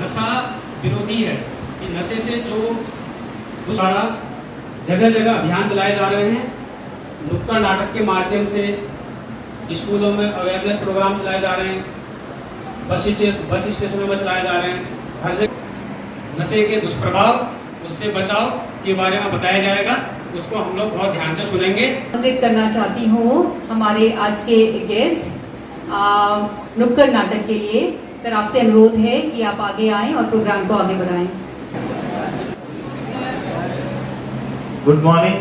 नशा विरोधी है कि नशे से जो द्वारा जगह जगह अभियान चलाए जा रहे हैं। नुक्कड़ नाटक के माध्यम से स्कूलों में अवेयरनेस प्रोग्राम चलाए जा रहे हैं, बस स्टेशनों में चलाए जा रहे हैं। हर जगह नशे के दुष्प्रभाव, उससे बचाव के बारे में बताया जाएगा। उसको हम लोग बहुत ध्यान से सुनेंगे। आमंत्रित करना चाहती हूँ हमारे आज के गेस्ट नुक्कड़ नाटक के लिए। सर, आपसे अनुरोध है कि आप आगे आएं और प्रोग्राम को आगे बढ़ाएं। Good morning.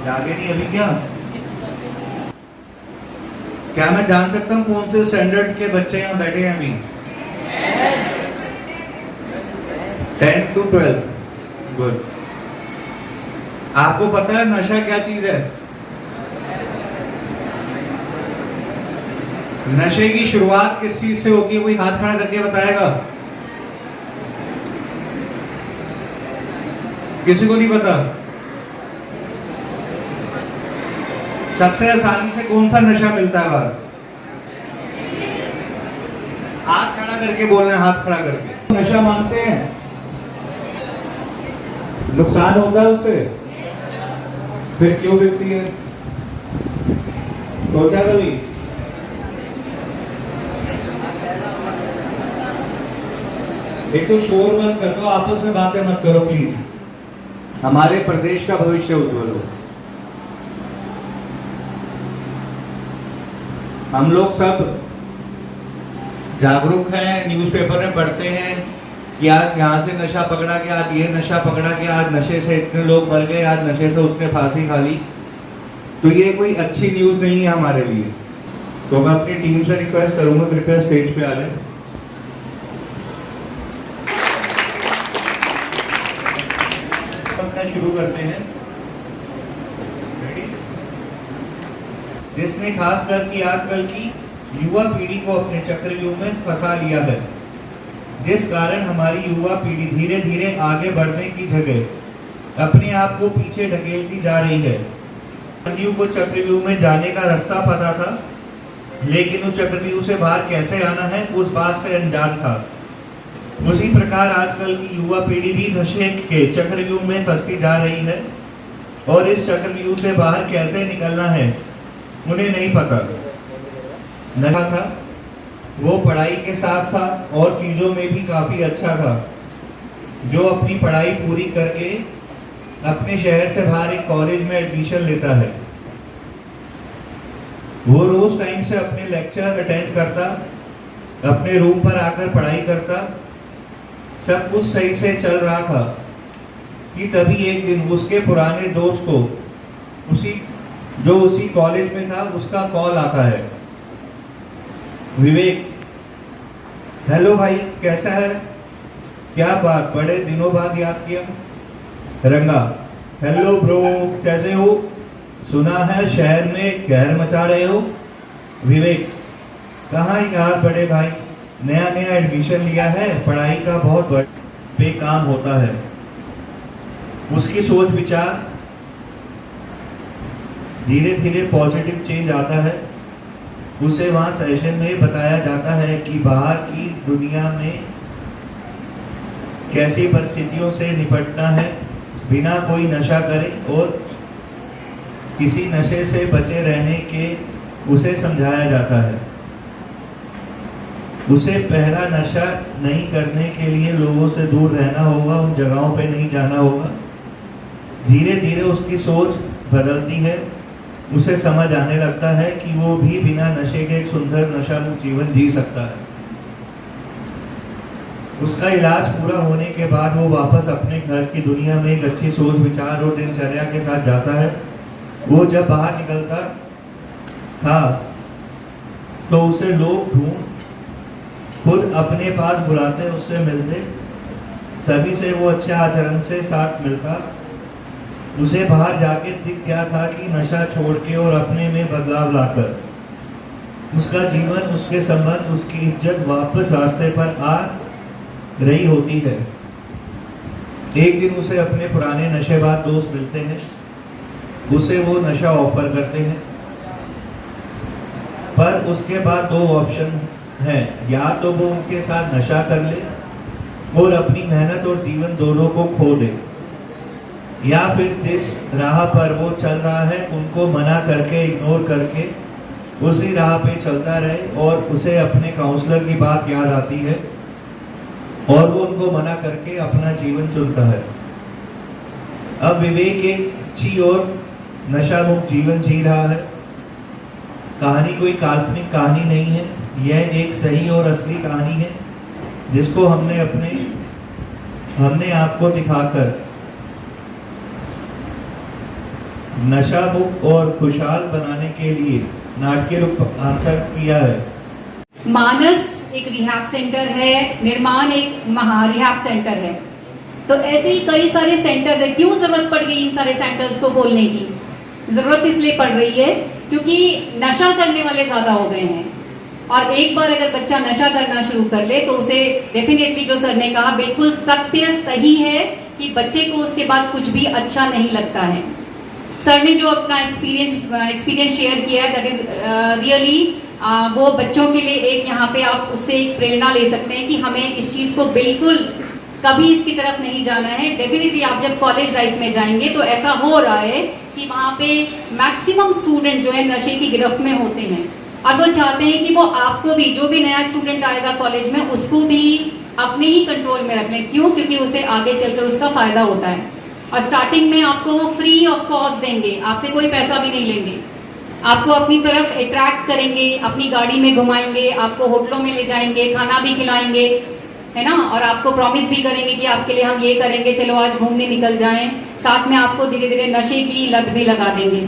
जागे नहीं अभी क्या मैं जान सकता हूँ कौन से स्टैंडर्ड के बच्चे यहाँ बैठे हैं अभी? 10 to 12। गुड। आपको पता है नशा क्या चीज है? नशे की शुरुआत किस चीज से होती है? कोई हाथ खड़ा करके बताएगा? किसी को नहीं पता? सबसे आसानी से कौन सा नशा मिलता है बाहर? हाथ खड़ा करके बोलना है, हाथ खड़ा करके। नशा मानते हैं? नुकसान होता है उससे? फिर क्यों बिकती है? सोचा कभी? एक तो शोर बंद कर दो, आपस में बातें मत करो प्लीज। हमारे प्रदेश का भविष्य उज्जवल हो। हम लोग सब जागरूक हैं, न्यूज़पेपर में पढ़ते हैं कि आज यहाँ से नशा पकड़ा गया, आज ये नशा पकड़ा गया, आज नशे से इतने लोग मर गए, आज नशे से उसने फांसी खा ली। तो ये कोई अच्छी न्यूज़ नहीं है हमारे लिए। तो मैं अपनी टीम से रिक्वेस्ट करूंगा, कृपया स्टेज पे आ जाए। अपना शुरू करते हैं। रेडी? जिसने खासकर कि आजकल की युवा पीढ़ी को अपने चक्रव्यूह में फंसा लिया है, जिस कारण हमारी युवा पीढ़ी धीरे धीरे आगे बढ़ने की जगह अपने आप को पीछे ढकेलती जा रही है। संजीव को चक्रव्यूह में जाने का रास्ता पता था, लेकिन उस चक्रव्यूह से बाहर कैसे आना है उस बात से अनजान था। उसी प्रकार आजकल की युवा पीढ़ी भी नशे के चक्रव्यूह में फंसती जा रही है और इस चक्रव्यूह से बाहर कैसे निकलना है उन्हें नहीं पता। नशा था वो पढ़ाई के साथ साथ और चीजों में भी काफी अच्छा था। जो अपनी पढ़ाई पूरी करके अपने शहर से बाहर एक कॉलेज में एडमिशन लेता है, वो रोज टाइम से अपने लेक्चर अटेंड करता, अपने रूम पर आकर पढ़ाई करता, सब कुछ सही से चल रहा था कि तभी एक दिन उसके पुराने दोस्त को उसी कॉलेज में था उसका कॉल आता है। विवेक, हेलो भाई, कैसा है? क्या बात, बड़े दिनों बाद याद किया। रंगा, हेलो ब्रो, कैसे हो? सुना है शहर में कहर मचा रहे हो। विवेक, कहाँ यार बड़े भाई, नया एडमिशन लिया है, पढ़ाई का बहुत बेकाम होता है। उसकी सोच विचार धीरे धीरे पॉजिटिव चेंज आता है। उसे वहाँ सेशन में बताया जाता है कि बाहर की दुनिया में कैसी परिस्थितियों से निपटना है बिना कोई नशा करे, और किसी नशे से बचे रहने के उसे समझाया जाता है। उसे पहला नशा नहीं करने के लिए लोगों से दूर रहना होगा, उन जगहों पे नहीं जाना होगा। धीरे धीरे उसकी सोच बदलती है। उसे समझ आने लगता है कि वो भी बिना नशे के एक सुंदर नशामुक्त जीवन जी सकता है। उसका इलाज पूरा होने के बाद वो वापस अपने घर की दुनिया में एक अच्छी सोच विचार और दिनचर्या के साथ जाता है। वो जब बाहर निकलता था तो उसे लोग ढूंढ खुद अपने पास बुलाते, उससे मिलते, सभी से वो अच्छे आचरण से साथ मिलता। उसे बाहर जाके दिख गया था कि नशा छोड़ के और अपने में बदलाव लाकर उसका जीवन, उसके संबंध, उसकी इज्जत वापस रास्ते पर आ रही होती है। एक दिन उसे अपने पुराने नशेबाज दोस्त मिलते हैं, उसे वो नशा ऑफर करते हैं, पर उसके बाद दो ऑप्शन हैं, या तो वो उनके साथ नशा कर ले और अपनी मेहनत और जीवन दोनों को खो दे, या फिर जिस राह पर वो चल रहा है उनको मना करके, इग्नोर करके उसी राह पे चलता रहे और उसे अपने काउंसलर की बात याद आती है और वो उनको मना करके अपना जीवन चुनता है। अब विवेक एक अच्छी और नशा मुक्त जीवन जी रहा है। कहानी कोई काल्पनिक कहानी नहीं है, यह एक सही और असली कहानी है जिसको हमने आपको दिखाकर नशा मुक्त और खुशहाल बनाने के लिए नाटकीय रूपांतर किया है। मानस एक रिहैब सेंटर है, निर्माण एक रिहैब सेंटर है। तो ऐसे ही कई सारे सेंटर्स है। क्यों जरूरत पड़ गई इन सारे सेंटर्स को खोलने की? जरूरत इसलिए पड़ रही है क्योंकि नशा करने वाले ज्यादा हो गए हैं, और एक बार अगर बच्चा नशा करना शुरू कर ले तो उसे डेफिनेटली, जो सर ने कहा, बिल्कुल सत्य सही है कि बच्चे को उसके बाद कुछ भी अच्छा नहीं लगता है। सर ने जो अपना एक्सपीरियंस शेयर किया है, दैट इज रियली वो बच्चों के लिए एक, यहाँ पे आप उससे एक प्रेरणा ले सकते हैं कि हमें इस चीज को बिल्कुल कभी इसकी तरफ नहीं जाना है। डेफिनेटली आप जब कॉलेज लाइफ में जाएंगे तो ऐसा हो रहा है कि वहाँ पे मैक्सिमम स्टूडेंट जो है नशे की गिरफ्त में होते हैं, और वो चाहते हैं कि वो आपको भी, जो भी नया स्टूडेंट आएगा कॉलेज में, उसको भी अपने ही कंट्रोल में रख लें। क्यों? क्योंकि उसे आगे चलकर उसका फायदा होता है, और स्टार्टिंग में आपको वो फ्री ऑफ कॉस्ट देंगे, आपसे कोई पैसा भी नहीं लेंगे, आपको अपनी तरफ अट्रैक्ट करेंगे, अपनी गाड़ी में घुमाएंगे, आपको होटलों में ले जाएंगे, खाना भी खिलाएंगे, है ना, और आपको प्रॉमिस भी करेंगे कि आपके लिए हम ये करेंगे, चलो आज घूमने निकल जाएं। साथ में आपको धीरे धीरे नशे की लत भी लगा देंगे,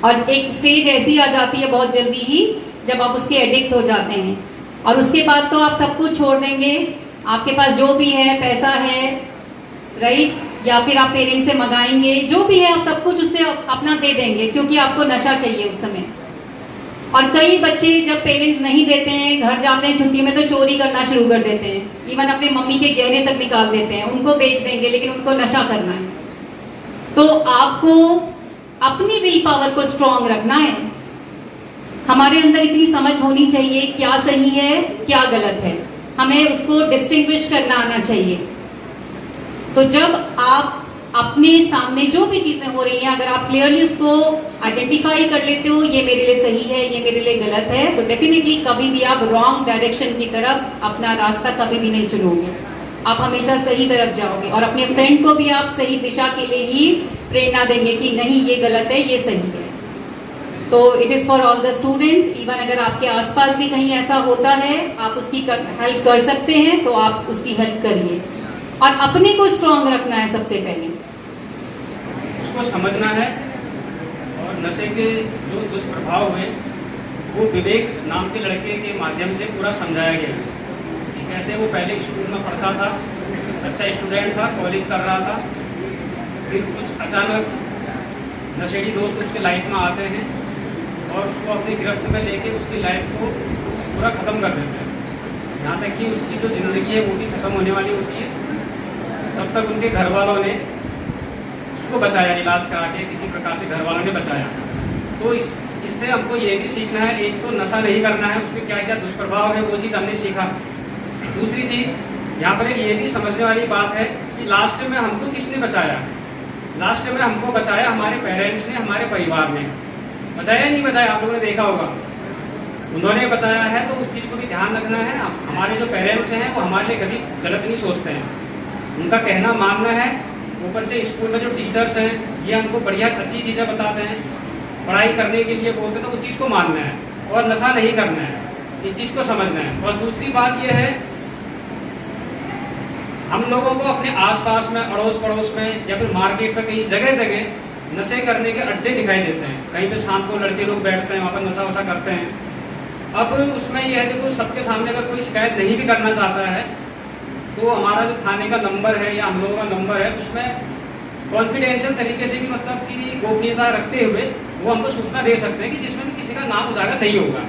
और एक स्टेज ऐसी आ जाती है बहुत जल्दी ही जब आप उसके एडिक्ट हो जाते हैं, और उसके बाद तो आप सब कुछ छोड़ देंगे। आपके पास जो भी है, पैसा है, राइट, या फिर आप पेरेंट्स से मंगाएंगे, जो भी है आप सब कुछ उससे अपना दे देंगे, क्योंकि आपको नशा चाहिए उस समय। और कई बच्चे जब पेरेंट्स नहीं देते हैं, घर जाते हैं छुट्टी में, तो चोरी करना शुरू कर देते हैं, इवन अपने मम्मी के गहने तक निकाल देते हैं, उनको बेच देंगे, लेकिन उनको नशा करना है। तो आपको अपनी विल पावर को स्ट्रांग रखना है। हमारे अंदर इतनी समझ होनी चाहिए क्या सही है क्या गलत है, हमें उसको डिस्टिंग्विश करना आना चाहिए। तो जब आप अपने सामने जो भी चीजें हो रही हैं, अगर आप क्लियरली उसको आइडेंटिफाई कर लेते हो, ये मेरे लिए सही है, ये मेरे लिए गलत है, तो डेफिनेटली कभी भी आप रॉन्ग डायरेक्शन की तरफ अपना रास्ता कभी भी नहीं चुनोगे, आप हमेशा सही तरफ जाओगे, और अपने फ्रेंड को भी आप सही दिशा के लिए ही प्रेरणा देंगे कि नहीं ये गलत है, ये सही है। तो it is for all the students. Even अगर आपके आसपास भी कहीं ऐसा होता है, आप उसकी हेल्प कर सकते हैं तो आप उसकी हेल्प करिए, और अपने को स्ट्रांग रखना है सबसे पहले, उसको समझना है। और नशे के जो दुष्प्रभाव हुए वो विवेक नाम के लड़के के माध्यम से पूरा समझाया गया कि कैसे वो पहले स्कूल में पढ़ता था, अच्छा स्टूडेंट था, कॉलेज कर रहा था, फिर कुछ अचानक नशेड़ी दोस्त उसके लाइफ में आते हैं और उसको अपनी गिरफ्त में लेके उसकी लाइफ को पूरा ख़त्म कर देते हैं, यहाँ तक कि उसकी जो ज़िंदगी है वो भी ख़त्म होने वाली होती है। तब तक उनके घर वालों ने उसको बचाया, इलाज करा के किसी प्रकार से घर वालों ने बचाया। तो इससे हमको ये भी सीखना है, एक तो नशा नहीं करना है, उसके क्या क्या दुष्प्रभाव है वो चीज़ हमने सीखा। दूसरी चीज़ यहाँ पर एक ये भी समझने वाली बात है कि लास्ट में हमको किसने बचाया? लास्ट में हमको बचाया हमारे पेरेंट्स ने, हमारे परिवार ने। बचाया नहीं बचाया, आप लोगों ने देखा होगा, उन्होंने बचाया है। तो उस चीज़ को भी ध्यान रखना है। हमारे जो पेरेंट्स हैं वो हमारे लिए कभी गलत नहीं सोचते हैं, उनका कहना मानना है। ऊपर से स्कूल में जो टीचर्स हैं ये हमको बढ़िया अच्छी चीज़ें बताते हैं, पढ़ाई करने के लिए बोलते हैं, तो उस चीज़ को मानना है और नशा नहीं करना है, इस चीज़ को समझना है। और दूसरी बात ये है, हम लोगों को अपने आसपास में, अड़ोस पड़ोस में या फिर मार्केट में कहीं जगह जगह नशे करने के अड्डे दिखाई देते हैं। कहीं पे शाम को लड़के लोग बैठते हैं, वहाँ पर नशा वशा करते हैं। अब उसमें यह है कि कोई सबके सामने अगर कोई शिकायत नहीं भी करना चाहता है तो हमारा जो थाने का नंबर है या हम लोगों का नंबर है, उसमें कॉन्फिडेंशियल तरीके से भी, मतलब कि गोपनीयता रखते हुए वो हमको सूचना दे सकते हैं कि जिसमें भी किसी का नाम उजागर नहीं होगा।